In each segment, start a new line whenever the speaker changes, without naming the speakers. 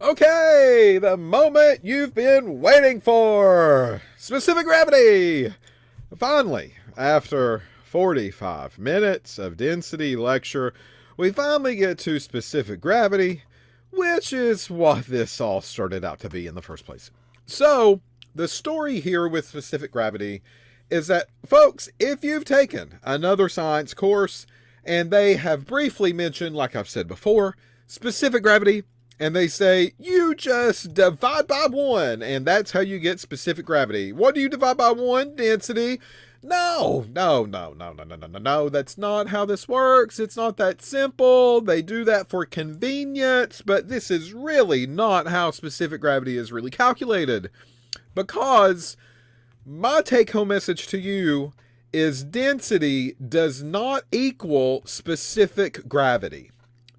Okay, the moment you've been waiting for. Specific gravity. Finally, after 45 minutes of density lecture, we finally get to specific gravity, which is what this all started out to be in the first place. So, the story here with specific gravity is that, folks, if you've taken another science course and they have briefly mentioned, like I've said before, specific gravity, and they say, you just divide by 1, and that's how you get specific gravity. What do you divide by 1? Density. No. That's not how this works. It's not that simple. They do that for convenience, but this is really not how specific gravity is really calculated. Because my take-home message to you is density does not equal specific gravity.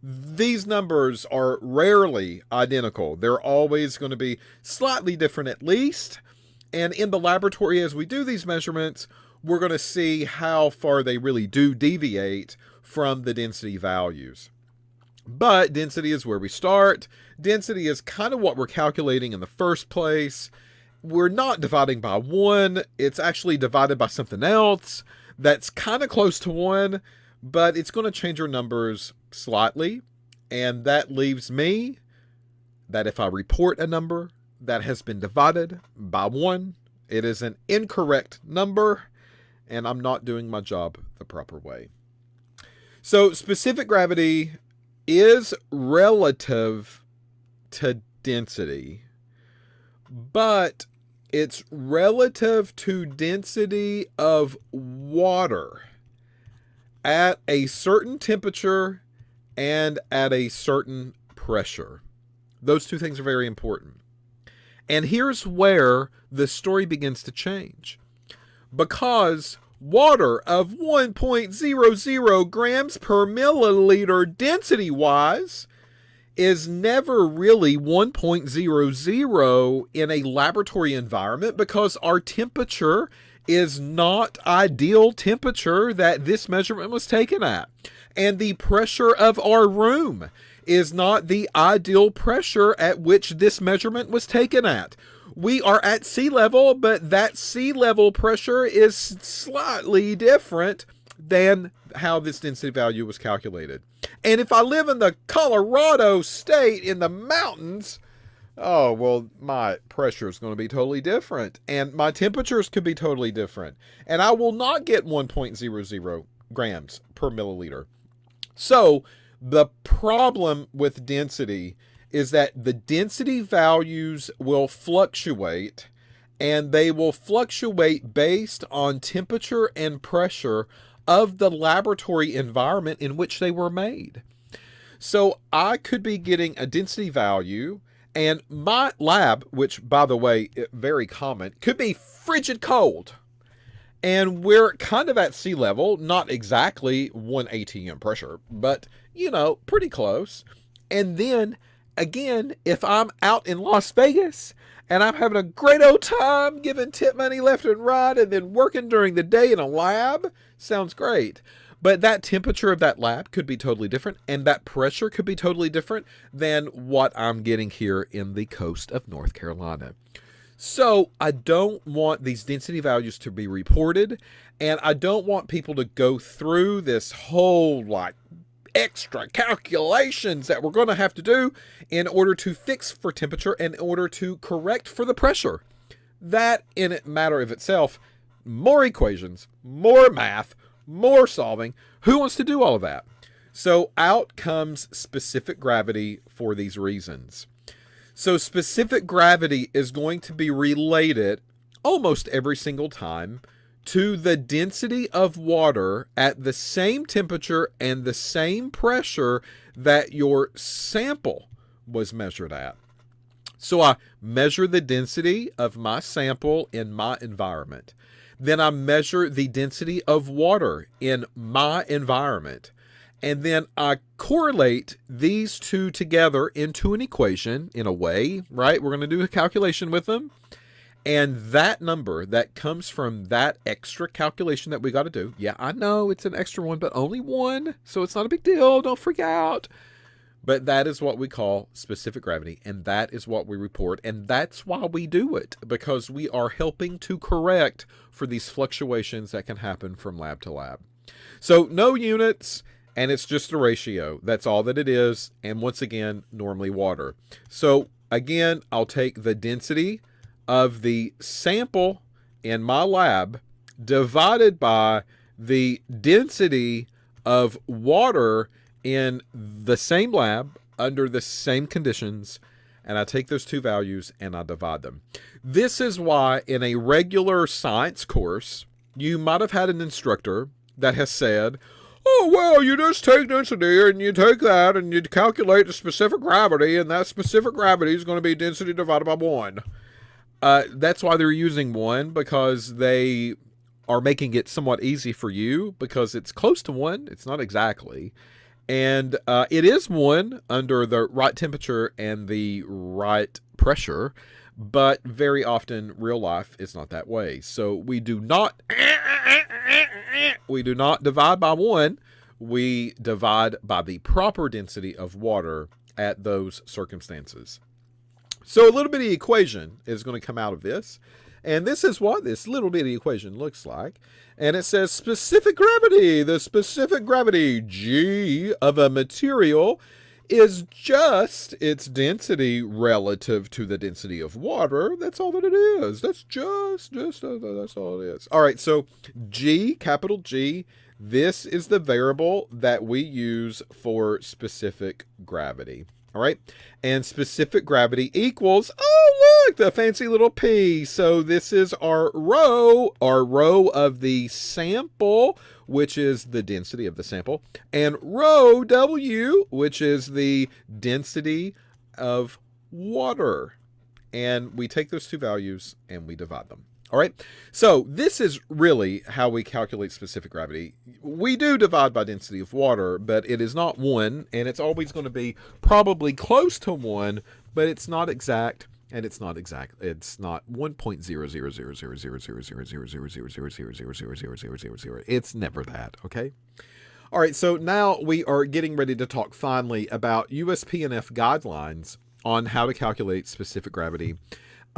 These numbers are rarely identical. They're always going to be slightly different at least. And in the laboratory, as we do these measurements, we're going to see how far they really do deviate from the density values. But density is where we start. Density is kind of what we're calculating in the first place. We're not dividing by 1. It's actually divided by something else that's kind of close to 1, but it's going to change our numbers slightly. And that leaves me that if I report a number that has been divided by 1, it is an incorrect number, and I'm not doing my job the proper way. So specific gravity is relative to density, but it's relative to density of water at a certain temperature and at a certain pressure. Those two things are very important. And here's where the story begins to change. Because water of 1.00 grams per milliliter density-wise is never really 1.00 in a laboratory environment, because our temperature is not ideal temperature that this measurement was taken at. And the pressure of our room is not the ideal pressure at which this measurement was taken at. We are at sea level, but that sea level pressure is slightly different than how this density value was calculated. And if I live in the Colorado state in the mountains, oh, well, my pressure is going to be totally different. And my temperatures could be totally different. And I will not get 1.00 grams per milliliter. So the problem with density is that the density values will fluctuate, and they will fluctuate based on temperature and pressure of the laboratory environment in which they were made. So I could be getting a density value, and my lab, which, by the way, very common, could be frigid cold. And we're kind of at sea level, not exactly 1 atm pressure, but, pretty close. And then, again, if I'm out in Las Vegas and I'm having a great old time giving tip money left and right and then working during the day in a lab, sounds great. But that temperature of that lab could be totally different, and that pressure could be totally different than what I'm getting here in the coast of North Carolina. So I don't want these density values to be reported, and I don't want people to go through this whole extra calculations that we're going to have to do in order to fix for temperature and in order to correct for the pressure. That, in a matter of itself, more equations, more math, more solving. Who wants to do all of that? So out comes specific gravity for these reasons. So specific gravity is going to be related almost every single time to the density of water at the same temperature and the same pressure that your sample was measured at. So I measure the density of my sample in my environment. Then I measure the density of water in my environment. And then I correlate these two together into an equation in a way, right? We're going to do a calculation with them. And that number that comes from that extra calculation that we got to do, yeah, I know it's an extra one, but only one, so it's not a big deal. Don't freak out. But that is what we call specific gravity, and that is what we report, and that's why we do it, because we are helping to correct for these fluctuations that can happen from lab to lab. So no units, and it's just a ratio. That's all that it is, and once again, normally water. So again, I'll take the density of the sample in my lab divided by the density of water in the same lab under the same conditions, and I take those two values and I divide them. This is why in a regular science course, you might have had an instructor that has said, oh, well, you just take density and you take that and you calculate the specific gravity, and that specific gravity is going to be density divided by 1. That's why they're using 1, because they are making it somewhat easy for you, because it's close to 1. It's not exactly. And it is 1 under the right temperature and the right pressure, but very often real life is not that way. So we do not divide by 1. We divide by the proper density of water at those circumstances. So a little bitty equation is going to come out of this. And this is what this little bitty equation looks like. And it says specific gravity. The specific gravity, G, of a material is just its density relative to the density of water. That's all that it is. That's that's all it is. All right, so G, capital G, this is the variable that we use for specific gravity. All right, and specific gravity equals, oh, look, the fancy little P. So this is our rho of the sample, which is the density of the sample, and rho W, which is the density of water. And we take those two values and we divide them. All right, so this is really how we calculate specific gravity. We do divide by density of water, but it is not 1, and it's always going to be probably close to 1, but it's not exact, and it's not exact. It's not 1.0000000000000000000000000000000. It's never that, okay? All right, so now we are getting ready to talk finally about USP&F guidelines on how to calculate specific gravity.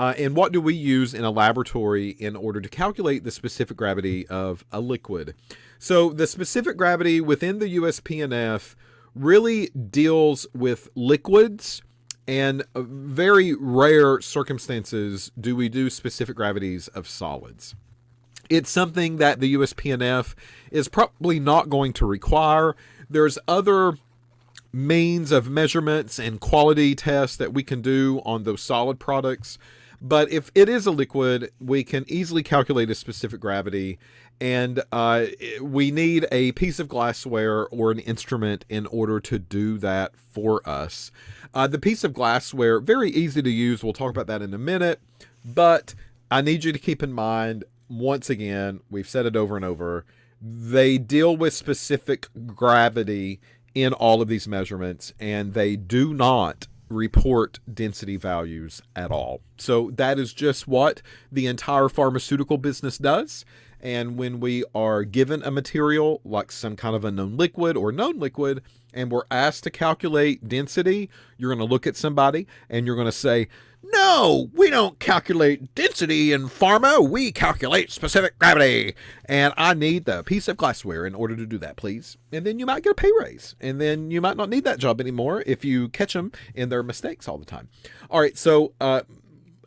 And what do we use in a laboratory in order to calculate the specific gravity of a liquid? So the specific gravity within the USP&F really deals with liquids, and very rare circumstances do we do specific gravities of solids. It's something that the USP&F is probably not going to require. There's other means of measurements and quality tests that we can do on those solid products. But if it is a liquid, we can easily calculate a specific gravity, and we need a piece of glassware or an instrument in order to do that for us. The piece of glassware, very easy to use. We'll talk about that in a minute, but I need you to keep in mind, once again, we've said it over and over, they deal with specific gravity in all of these measurements, and they do not report density values at all. So that is just what the entire pharmaceutical business does. And when we are given a material like some kind of a known liquid or known liquid, and we're asked to calculate density, you're going to look at somebody and you're going to say, no, we don't calculate density in pharma. We calculate specific gravity. And I need the piece of glassware in order to do that, please. And then you might get a pay raise. And then you might not need that job anymore if you catch them in their mistakes all the time. All right, so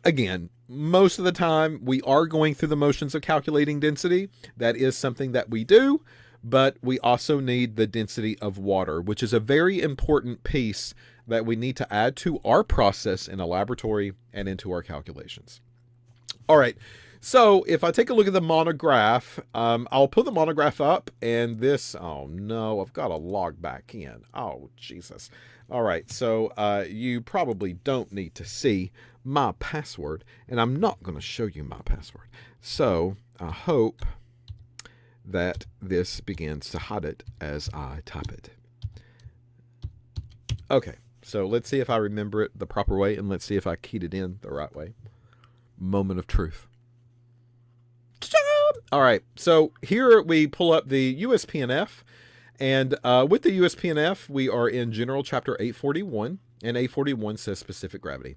again, most of the time we are going through the motions of calculating density. That is something that we do. But we also need the density of water, which is a very important piece that we need to add to our process in a laboratory and into our calculations. All right, so if I take a look at the monograph, I'll put the monograph up, and this, oh no, I've got to log back in. Oh, Jesus. All right, so you probably don't need to see my password, and I'm not going to show you my password. So I hope that this begins to hide it as I type it. Okay, so let's see if I remember it the proper way, and let's see if I keyed it in the right way. Moment of truth. All right, so here we pull up the USP&F, And with the USPNF, we are in General Chapter 841, and 841 says specific gravity.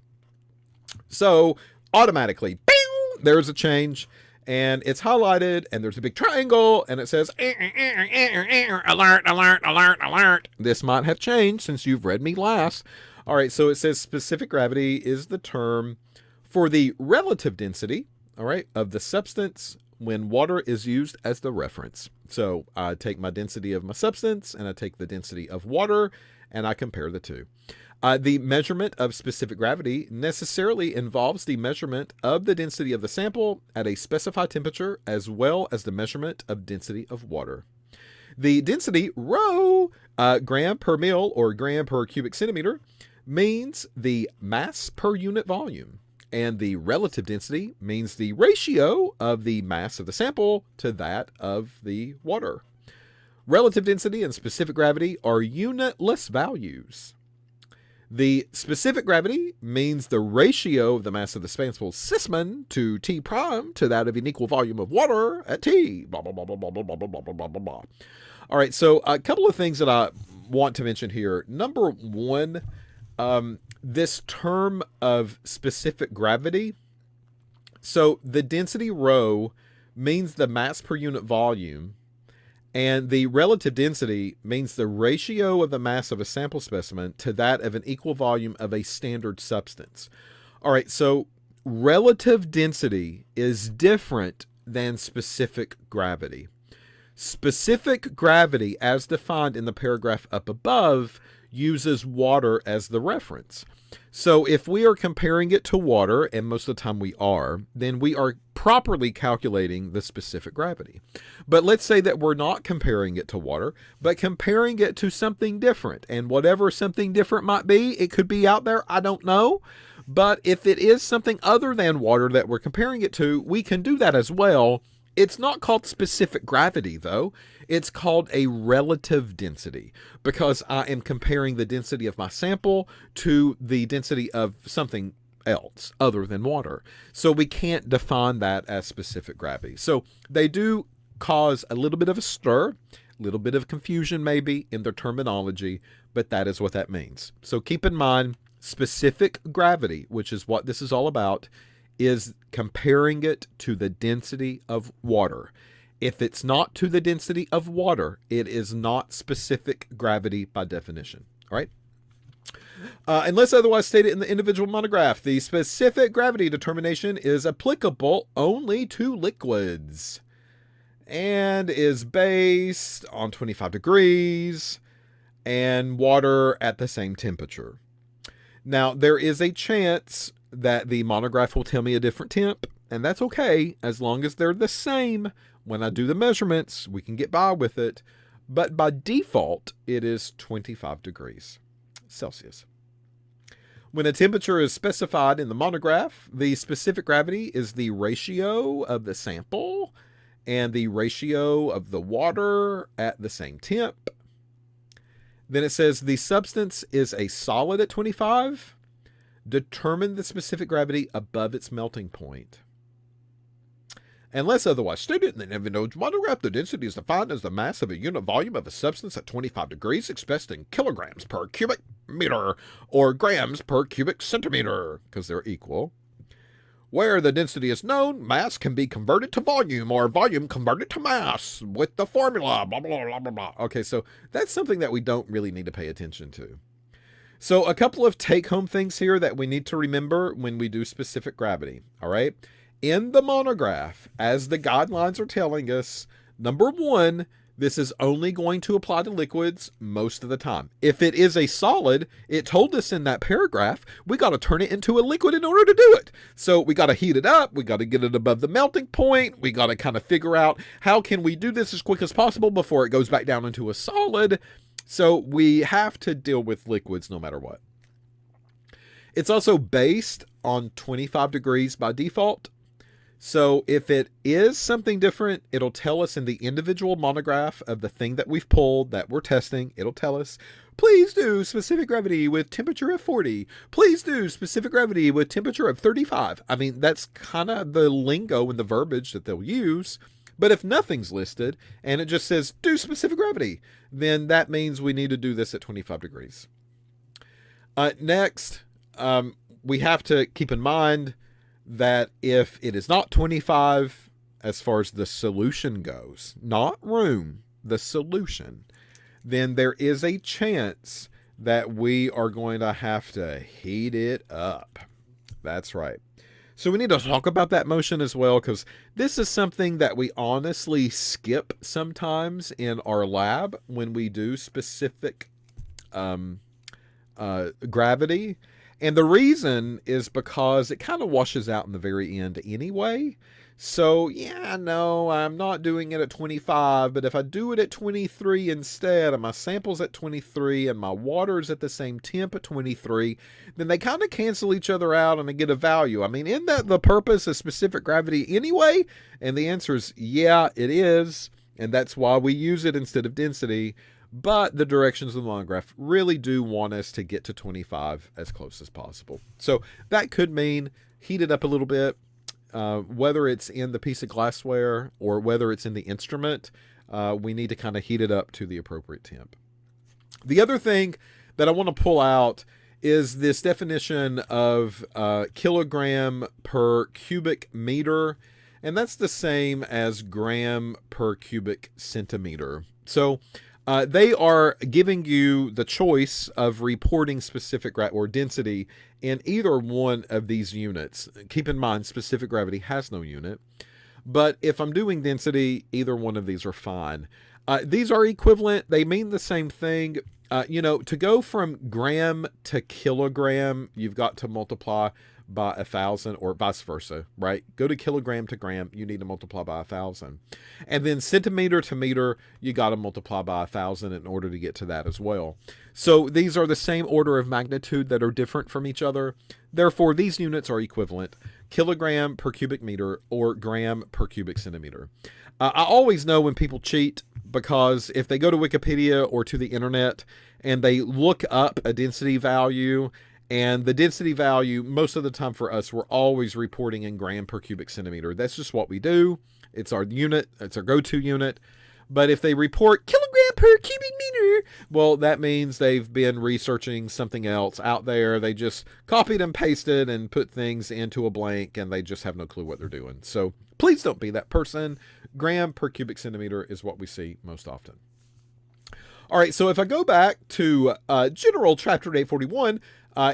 So automatically, bing, there's a change, and it's highlighted, and there's a big triangle, and it says, alert, alert, alert, alert. This might have changed since you've read me last. All right, so it says specific gravity is the term for the relative density, all right, of the substance when water is used as the reference. So I take my density of my substance, and I take the density of water, and I compare the two. The measurement of specific gravity necessarily involves the measurement of the density of the sample at a specified temperature, as well as the measurement of density of water. The density, rho, gram per mil or gram per cubic centimeter, means the mass per unit volume. And the relative density means the ratio of the mass of the sample to that of the water. Relative density and specific gravity are unitless values. The specific gravity means the ratio of the mass of the sample specimen to T prime to that of an equal volume of water at T. Blah, blah, blah, blah, blah, blah, blah, blah, blah, blah, blah. All right, so a couple of things that I want to mention here. Number one, this term of specific gravity. So the density rho means the mass per unit volume, and the relative density means the ratio of the mass of a sample specimen to that of an equal volume of a standard substance. All right, so relative density is different than specific gravity. Specific gravity, as defined in the paragraph up above, uses water as the reference. So if we are comparing it to water, and most of the time we are, then we are properly calculating the specific gravity. But let's say that we're not comparing it to water, but comparing it to something different. And whatever something different might be, it could be out there, I don't know. But if it is something other than water that we're comparing it to, we can do that as well. It's not called specific gravity, though. It's called a relative density, because I am comparing the density of my sample to the density of something else other than water. So we can't define that as specific gravity. So they do cause a little bit of a stir, a little bit of confusion maybe in their terminology, but that is what that means. So keep in mind, specific gravity, which is what this is all about, is comparing it to the density of water. If it's not to the density of water, it is not specific gravity by definition. All right? Unless otherwise stated in the individual monograph, the specific gravity determination is applicable only to liquids and is based on 25 degrees and water at the same temperature. Now, there is a chance that the monograph will tell me a different temp, and that's okay as long as they're the same. When I do the measurements, we can get by with it, but by default, it is 25 degrees Celsius. When a temperature is specified in the monograph, the specific gravity is the ratio of the sample and the ratio of the water at the same temp. Then it says the substance is a solid at 25. Determine the specific gravity above its melting point. Unless otherwise stated in the individual monograph, the density is defined as the mass of a unit volume of a substance at 25 degrees, expressed in kilograms per cubic meter or grams per cubic centimeter, because they're equal. Where the density is known, mass can be converted to volume or volume converted to mass with the formula, blah, blah, blah, blah, blah. Okay, so that's something that we don't really need to pay attention to. So a couple of take-home things here that we need to remember when we do specific gravity, all right? In the monograph, as the guidelines are telling us, number one, this is only going to apply to liquids most of the time. If it is a solid, it told us in that paragraph, we got to turn it into a liquid in order to do it. So we got to heat it up. We got to get it above the melting point. We got to kind of figure out how can we do this as quick as possible before it goes back down into a solid. So we have to deal with liquids no matter what. It's also based on 25 degrees by default. So if it is something different, it'll tell us in the individual monograph of the thing that we've pulled that we're testing. It'll tell us, please do specific gravity with temperature of 40. Please do specific gravity with temperature of 35. I mean, that's kind of the lingo and the verbiage that they'll use. But if nothing's listed and it just says do specific gravity, then that means we need to do this at 25 degrees. Next, we have to keep in mind that if it is not 25, as far as the solution goes, not room, the solution, then there is a chance that we are going to have to heat it up. That's right. So we need to talk about that motion as well, because this is something that we honestly skip sometimes in our lab when we do specific gravity. And the reason is because it kind of washes out in the very end anyway. So yeah, no, I'm not doing it at 25, but if I do it at 23 instead, and my sample's at 23 and my water's at the same temp at 23, then they kind of cancel each other out and I get a value. I mean, isn't that the purpose of specific gravity anyway? And the answer is yeah, it is. And that's why we use it instead of density. But the directions of the monograph really do want us to get to 25 as close as possible. So that could mean heat it up a little bit. Whether it's in the piece of glassware or whether it's in the instrument, we need to kind of heat it up to the appropriate temp. The other thing that I want to pull out is this definition of kilogram per cubic meter, and that's the same as gram per cubic centimeter. So they are giving you the choice of reporting specific or density in either one of these units. Keep in mind, specific gravity has no unit. But if I'm doing density, either one of these are fine. These are equivalent. They mean the same thing. To go from gram to kilogram, you've got to multiply by 1,000 or vice versa, right? Go to kilogram to gram, you need to multiply by 1,000. And then centimeter to meter, you got to multiply by 1,000 in order to get to that as well. So these are the same order of magnitude that are different from each other. Therefore, these units are equivalent: kilogram per cubic meter or gram per cubic centimeter. I always know when people cheat, because if they go to Wikipedia or to the internet and they look up a density value, and the density value, most of the time for us, we're always reporting in gram per cubic centimeter. That's just what we do. It's our unit. It's our go-to unit. But if they report kilogram per cubic meter, well, that means they've been researching something else out there. They just copied and pasted and put things into a blank, and they just have no clue what they're doing. So please don't be that person. Gram per cubic centimeter is what we see most often. All right, so if I go back to General Chapter 841,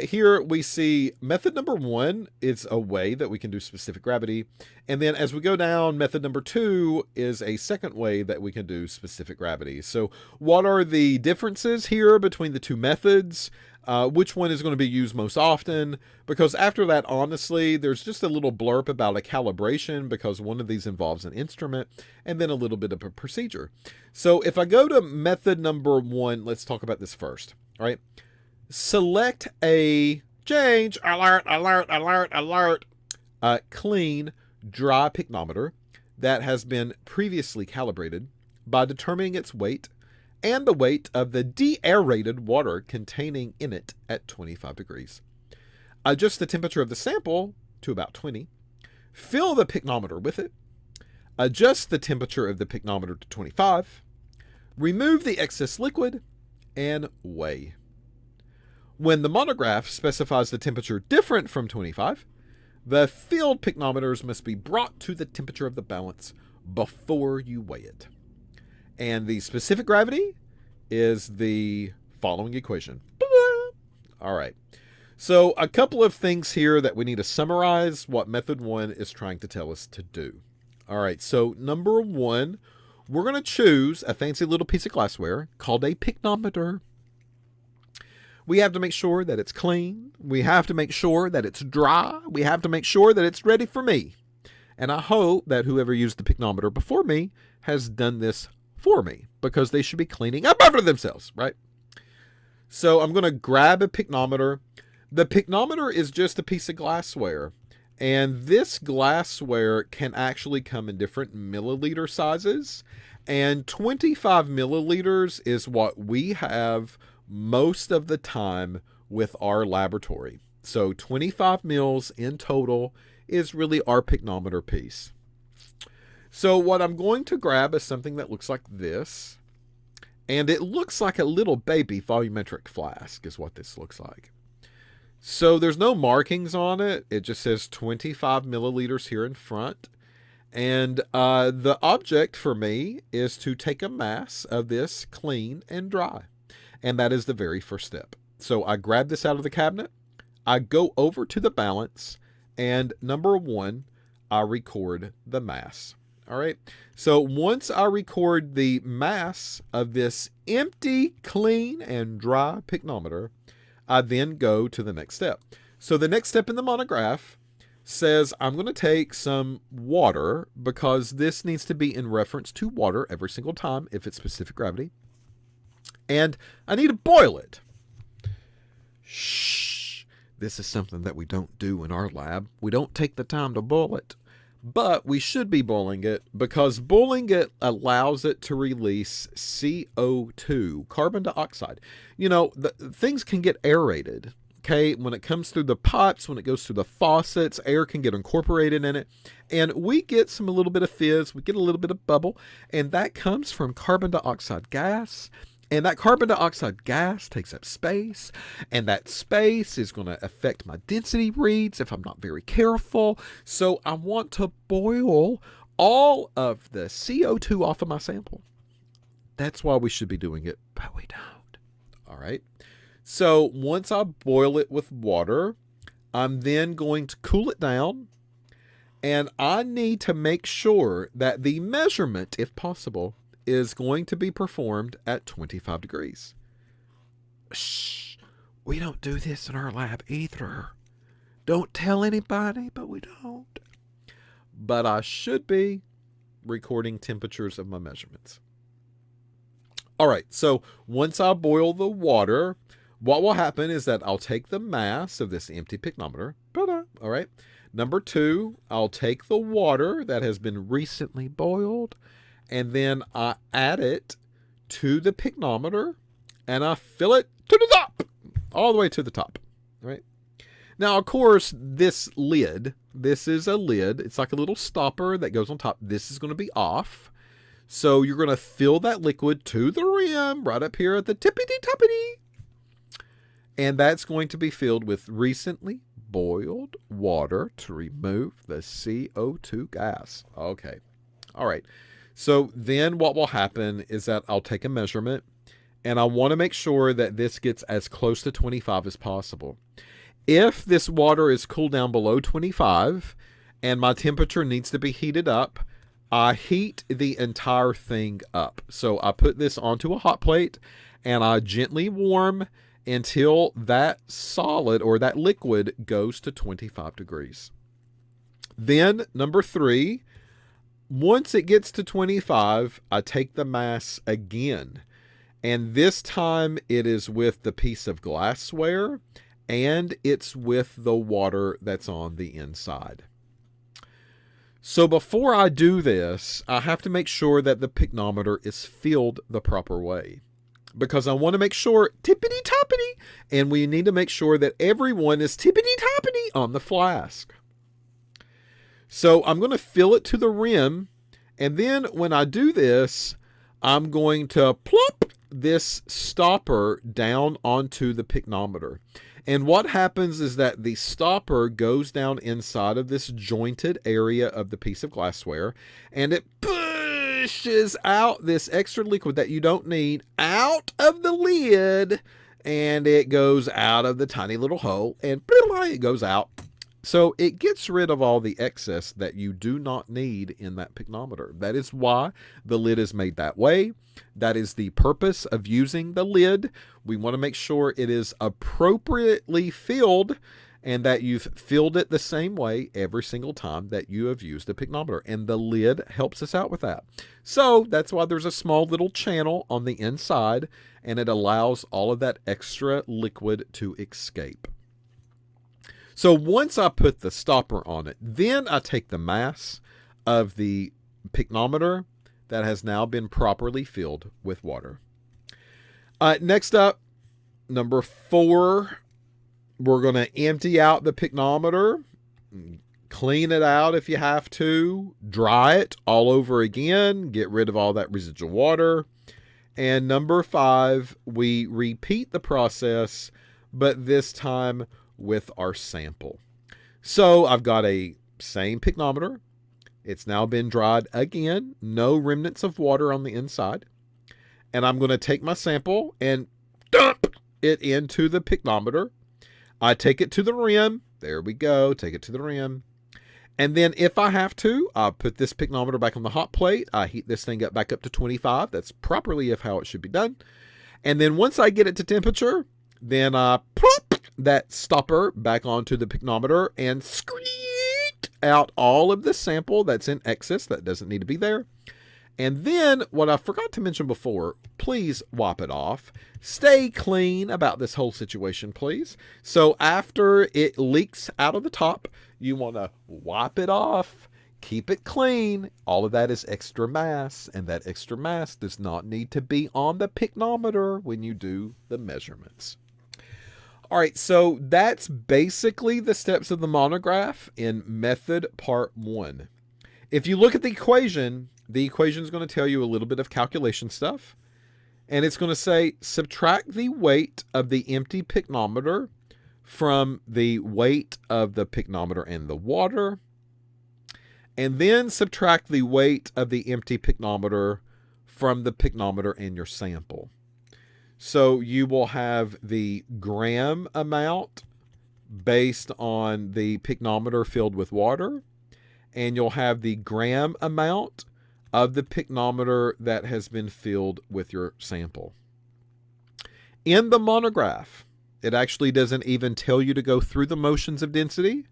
here we see method number 1 is a way that we can do specific gravity. And then as we go down, method number 2 is a second way that we can do specific gravity. So what are the differences here between the two methods? Which one is going to be used most often? Because after that, honestly, there's just a little blurb about a calibration, because one of these involves an instrument, and then a little bit of a procedure. So if I go to method number 1, let's talk about this first. All right. Select a change, alert, alert, alert, alert, clean, dry pycnometer that has been previously calibrated by determining its weight and the weight of the deaerated water containing in it at 25 degrees. Adjust the temperature of the sample to about 20. Fill the pycnometer with it. Adjust the temperature of the pycnometer to 25. Remove the excess liquid and weigh. When the monograph specifies the temperature different from 25, the filled pycnometers must be brought to the temperature of the balance before you weigh it. And the specific gravity is the following equation. All right. So a couple of things here that we need to summarize what method 1 is trying to tell us to do. All right. So number 1, we're going to choose a fancy little piece of glassware called a pycnometer. We have to make sure that it's clean. We have to make sure that it's dry. We have to make sure that it's ready for me. And I hope that whoever used the pycnometer before me has done this for me, because they should be cleaning up after themselves, right? So I'm going to grab a pycnometer. The pycnometer is just a piece of glassware. And this glassware can actually come in different milliliter sizes. And 25 milliliters is what we have most of the time with our laboratory. So 25 mils in total is really our pycnometer piece. So what I'm going to grab is something that looks like this. And it looks like a little baby volumetric flask is what this looks like. So there's no markings on it. It just says 25 milliliters here in front. And the object for me is to take a mass of this clean and dry. And that is the very first step. So I grab this out of the cabinet. I go over to the balance. And number one, I record the mass. All right. So once I record the mass of this empty, clean, and dry pycnometer, I then go to the next step. So the next step in the monograph says I'm going to take some water, because this needs to be in reference to water every single time if it's specific gravity. And I need to boil it. Shh. This is something that we don't do in our lab. We don't take the time to boil it. But we should be boiling it, because boiling it allows it to release CO2, carbon dioxide. You know, things can get aerated, okay? When it comes through the pipes, when it goes through the faucets, air can get incorporated in it. And we get a little bit of fizz, we get a little bit of bubble, and that comes from carbon dioxide gas. And that carbon dioxide gas takes up space, and that space is going to affect my density reads if I'm not very careful. So I want to boil all of the CO2 off of my sample. That's why we should be doing it, but we don't. All right. So once I boil it with water, I'm then going to cool it down, and I need to make sure that the measurement, if possible, is going to be performed at 25 degrees. Shh, we don't do this in our lab either. Don't tell anybody, but we don't. But I should be recording temperatures of my measurements. All right, so once I boil the water, what will happen is that I'll take the mass of this empty pycnometer. All right. Number two, I'll take the water that has been recently boiled, and then I add it to the pycnometer, and I fill it to the top, all the way to the top, right? Now, of course, this is a lid. It's like a little stopper that goes on top. This is going to be off. So you're going to fill that liquid to the rim right up here at the tippity-toppity. And that's going to be filled with recently boiled water to remove the CO2 gas. Okay. All right. So then what will happen is that I'll take a measurement, and I want to make sure that this gets as close to 25 as possible. If this water is cooled down below 25 and my temperature needs to be heated up, I heat the entire thing up. So I put this onto a hot plate and I gently warm until that solid or that liquid goes to 25 degrees. Then number three, once it gets to 25, I take the mass again. And this time it is with the piece of glassware, and it's with the water that's on the inside. So before I do this, I have to make sure that the pycnometer is filled the proper way, because I want to make sure tippity-toppity, and we need to make sure that everyone is tippity-toppity on the flask. So I'm going to fill it to the rim, and then when I do this, I'm going to plop this stopper down onto the pycnometer. And what happens is that the stopper goes down inside of this jointed area of the piece of glassware, and it pushes out this extra liquid that you don't need out of the lid, and it goes out of the tiny little hole, and it goes out. So it gets rid of all the excess that you do not need in that pycnometer. That is why the lid is made that way. That is the purpose of using the lid. We want to make sure it is appropriately filled and that you've filled it the same way every single time that you have used a pycnometer. And the lid helps us out with that. So that's why there's a small little channel on the inside, and it allows all of that extra liquid to escape. So once I put the stopper on it, then I take the mass of the pycnometer that has now been properly filled with water. Next up, number 4, we're going to empty out the pycnometer, clean it out if you have to, dry it all over again, get rid of all that residual water. And number 5, we repeat the process, but this time with our sample. So I've got a same pycnometer. It's now been dried again, no remnants of water on the inside. And I'm going to take my sample and dump it into the pycnometer. I take it to the rim. There we go. Take it to the rim. And then if I have to, I'll put this pycnometer back on the hot plate. I heat this thing up back up to 25. That's properly how it should be done. And then once I get it to temperature, then I plop that stopper back onto the pycnometer and squeeze out all of the sample that's in excess that doesn't need to be there. And then what I forgot to mention before, please wipe it off. Stay clean about this whole situation, please. So after it leaks out of the top, you want to wipe it off, keep it clean. All of that is extra mass, and that extra mass does not need to be on the pycnometer when you do the measurements. All right, so that's basically the steps of the monograph in method part 1. If you look at the equation is going to tell you a little bit of calculation stuff. And it's going to say subtract the weight of the empty pycnometer from the weight of the pycnometer and the water. And then subtract the weight of the empty pycnometer from the pycnometer and your sample. So you will have the gram amount based on the pycnometer filled with water, and you'll have the gram amount of the pycnometer that has been filled with your sample. In the monograph, it actually doesn't even tell you to go through the motions of density.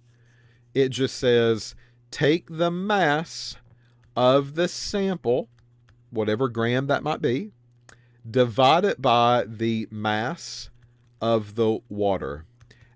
It just says take the mass of the sample, whatever gram that might be, divide it by the mass of the water.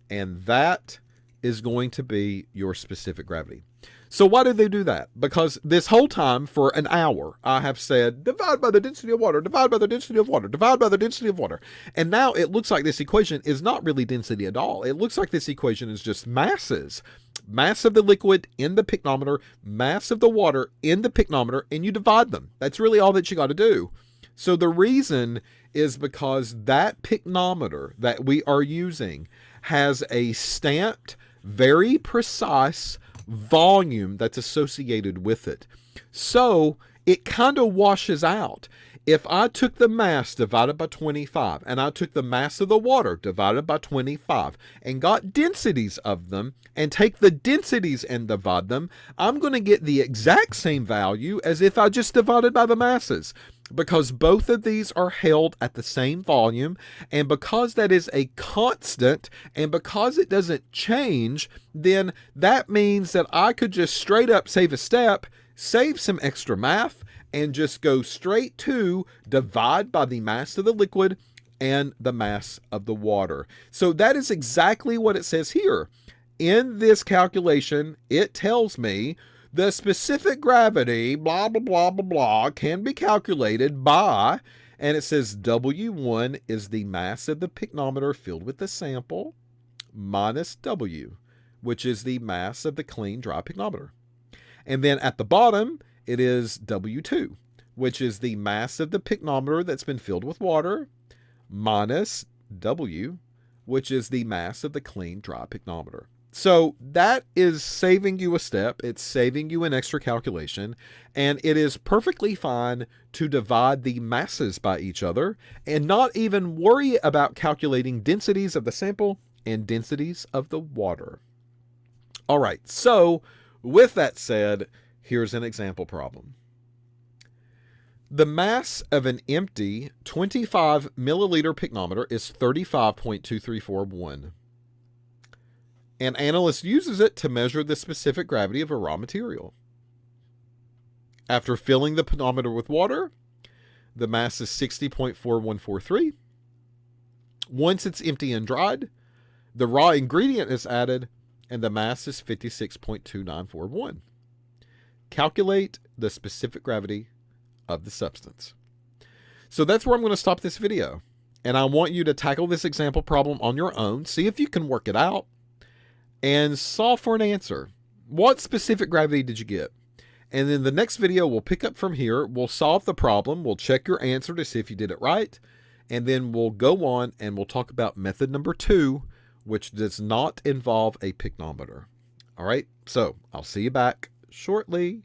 And that is going to be your specific gravity. So why did they do that? Because this whole time for an hour, I have said, divide by the density of water, divide by the density of water, divide by the density of water. And now it looks like this equation is not really density at all. It looks like this equation is just masses. Mass of the liquid in the pycnometer, mass of the water in the pycnometer, and you divide them. That's really all that you got to do. So the reason is because that pycnometer that we are using has a stamped, very precise volume that's associated with it. So it kind of washes out. If I took the mass divided by 25 and I took the mass of the water divided by 25 and got densities of them and take the densities and divide them, I'm going to get the exact same value as if I just divided by the masses, because both of these are held at the same volume, and because that is a constant and because it doesn't change, then that means that I could just straight up save a step, save some extra math, and just go straight to divide by the mass of the liquid and the mass of the water. So that is exactly what it says here. In this calculation, it tells me the specific gravity, blah, blah, blah, blah, blah, can be calculated by, and it says W1 is the mass of the pycnometer filled with the sample minus W, which is the mass of the clean, dry pycnometer. And then at the bottom, it is W2, which is the mass of the pycnometer that's been filled with water minus W, which is the mass of the clean, dry pycnometer. So that is saving you a step. It's saving you an extra calculation, and it is perfectly fine to divide the masses by each other and not even worry about calculating densities of the sample and densities of the water. All right, so with that said, here's an example problem. The mass of an empty 25 milliliter pycnometer is 35.2341. An analyst uses it to measure the specific gravity of a raw material. After filling the pycnometer with water, the mass is 60.4143. Once it's empty and dried, the raw ingredient is added, and the mass is 56.2941. Calculate the specific gravity of the substance. So that's where I'm going to stop this video. And I want you to tackle this example problem on your own. See if you can work it out and solve for an answer. What specific gravity did you get? And then the next video, we'll pick up from here. We'll solve the problem. We'll check your answer to see if you did it right. And then we'll go on and we'll talk about method number 2, which does not involve a picnometer. All right, so I'll see you back shortly.